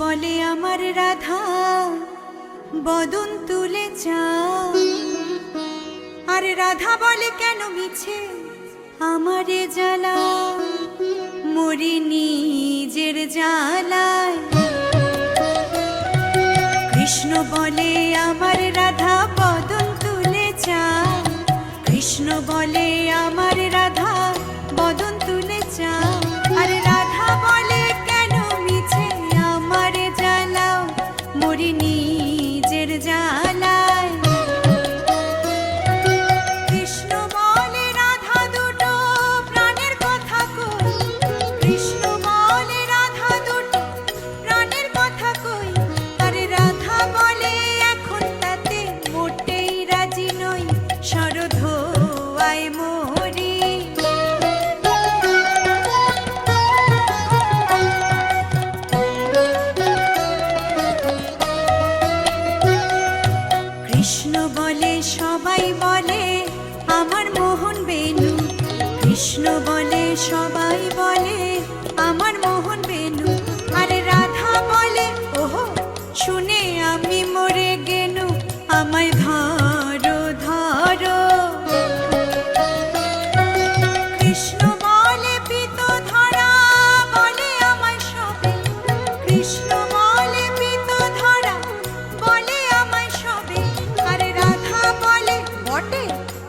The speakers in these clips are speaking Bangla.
বলে আমার রাধা বদন তুলে চা, আর রাধা বলে কেন মিছে আমারে জ্বালা, মরি নিজের জ্বালায়। কৃষ্ণ বলে আমার রাধা বদন তুলে চা, কৃষ্ণ বলে আমার রাধা বদন তুলে চা, আর রাধা বলে কেন মিছে আমারে জ্বালাও, মরি নিজের জ্বালায়। কৃষ্ণ বলে রাধা দুটো প্রাণের কথা কই, কৃষ্ণ বলে রাধা দুটো প্রাণের কথা কই, আর রাধা বলে এখন তাতে মোটেই রাজি নই, শরধোয়ায় মরি। কৃষ্ণ বলে সবাই বলে আমার মোহন বেনু, কৃষ্ণ বলে সবাই বলে আমার মোহন বেনু, আরে রাধা বলে ওহো শুনে আমি মরে গেনু, আমায় ধরো ধরো। কৃষ্ণ বলে পিত ধরা বলে আমায় সবে, কৃষ্ণ বলে পিত ধরা বলে আমায় সবে, আরে রাধা বলে বটে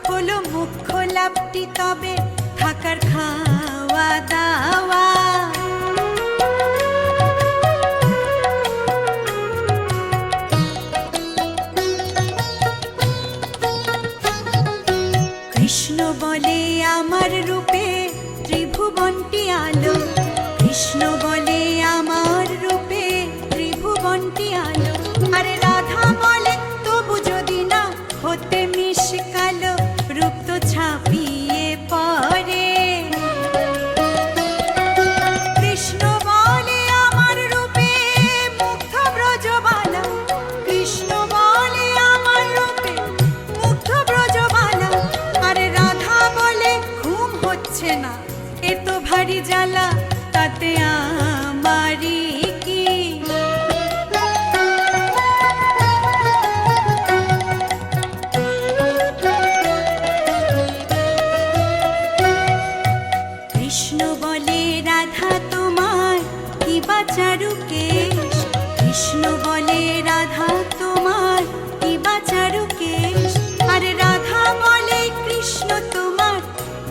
হলো মুখ্য লাভটি তবে থাকার খাওয়া দাওয়া। কৃষ্ণ বলে আমার রূপে ত্রিভুবনটি আলো, কৃষ্ণ বলে আমার রূপে ত্রিভুবনটি আলো, আরে রাধা বলে তবু যদি না হতে মিশকালো, রূপ তো ছাপিয়ে পড়ে। কৃষ্ণ বলে আমার রূপে মুগ্ধ ব্রজবালা, কৃষ্ণ বলে আমার রূপে মুগ্ধ ব্রজবালা, আরে রাধা বলে ঘুম হচ্ছে না এ তো ভারী জ্বালা, তাতে আমারই কি। কৃষ্ণ বলে রাধা তোমার কি বাচারু কেশ, কৃষ্ণ বলে রাধা তোমার কি বাচারু কেশ, আরে রাধা বলে কৃষ্ণ তোমার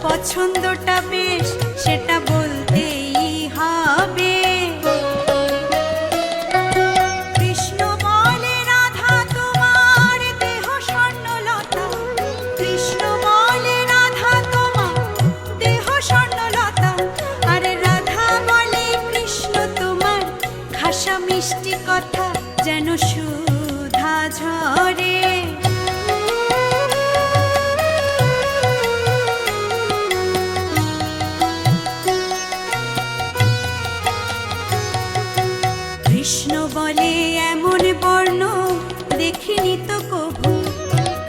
পছন্দটা বেশ, সেটা বলতেই হবে। কৃষ্ণ বলে রাধা তোমার দেহ স্বর্ণলতা, কৃষ্ণ বলে রাধা তোমার দেহ স্বর্ণলতা, আরে রাধা বলে কৃষ্ণ তোমার খাসা মিষ্টি কথা যেন সুধা ঝরে। কৃষ্ণ বলে এমন বর্ণ দেখিনি তো কভু,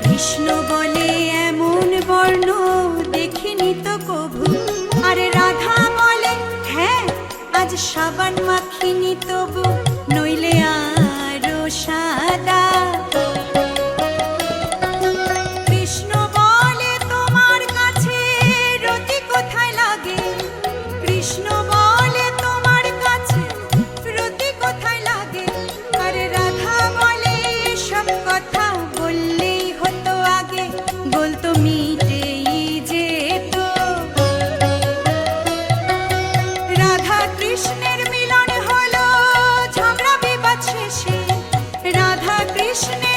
কৃষ্ণ বলে এমন বর্ণ দেখিনি তো কভু, আরে রাধা বলে হ্যাঁ আজ সাবান মাখিনি তবু নইলে আরো সাদা। কৃষ্ণ বলে তোমার কাছে রতি কোথায় লাগে, কৃষ্ণ বলে তোমার কাছে রতি কোথায় লাগে, আরে রাধা বলে সব কথা বললেই হতো আগে, বলতো মিটেই যেত। রাধা কৃষ্ণের মিলন হলো ঝগড়া বিবাদ শেষে, রাধা কৃষ্ণের